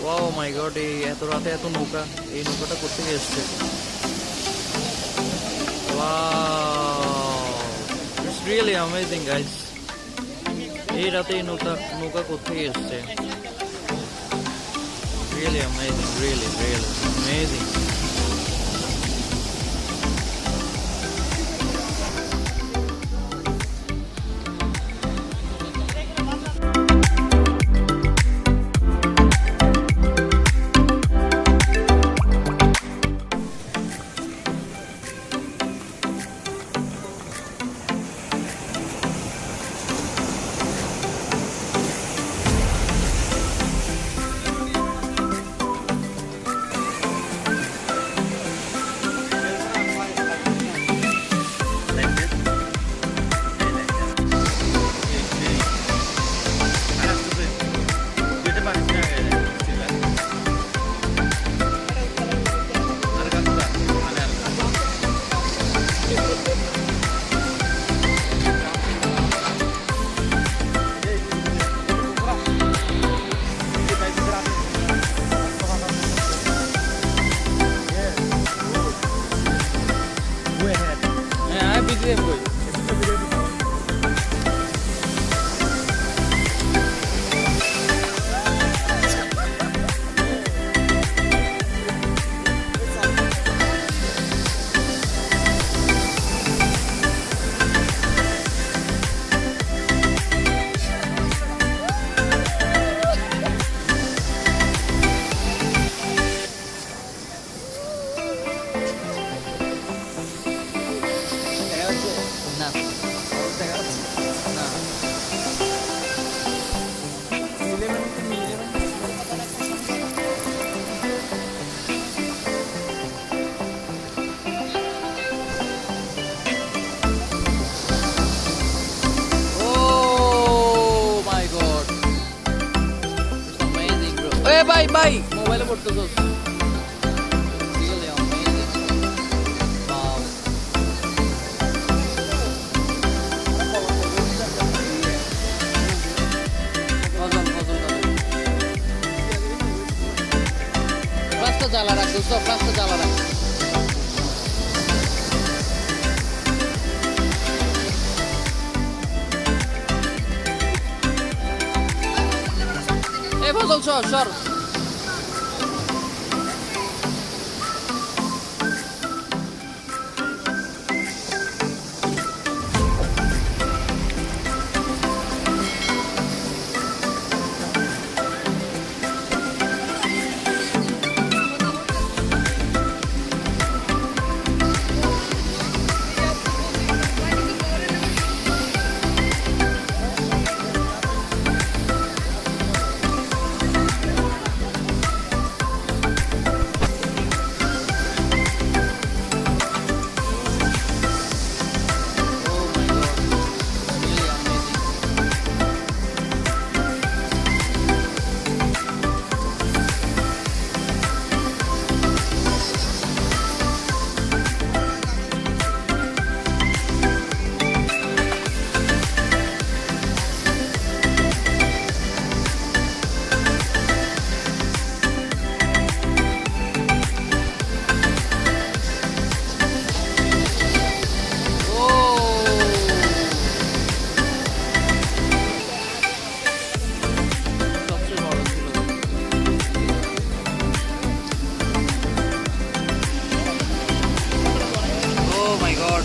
Wow মাই god, এই এত রাতে এত নৌকা, এই নৌকাটা কোথেকে এসছে? Wow, it's really amazing guys. এই রাতে এই নৌকা কোথেকে এসছে? Really amazing, really really amazing. Bye bye. Mobile porto dos. Really amazing. Wow. Flash to jala rakh dosto, flash to jala rakh. Hey, Bazar, sure. Oh my god.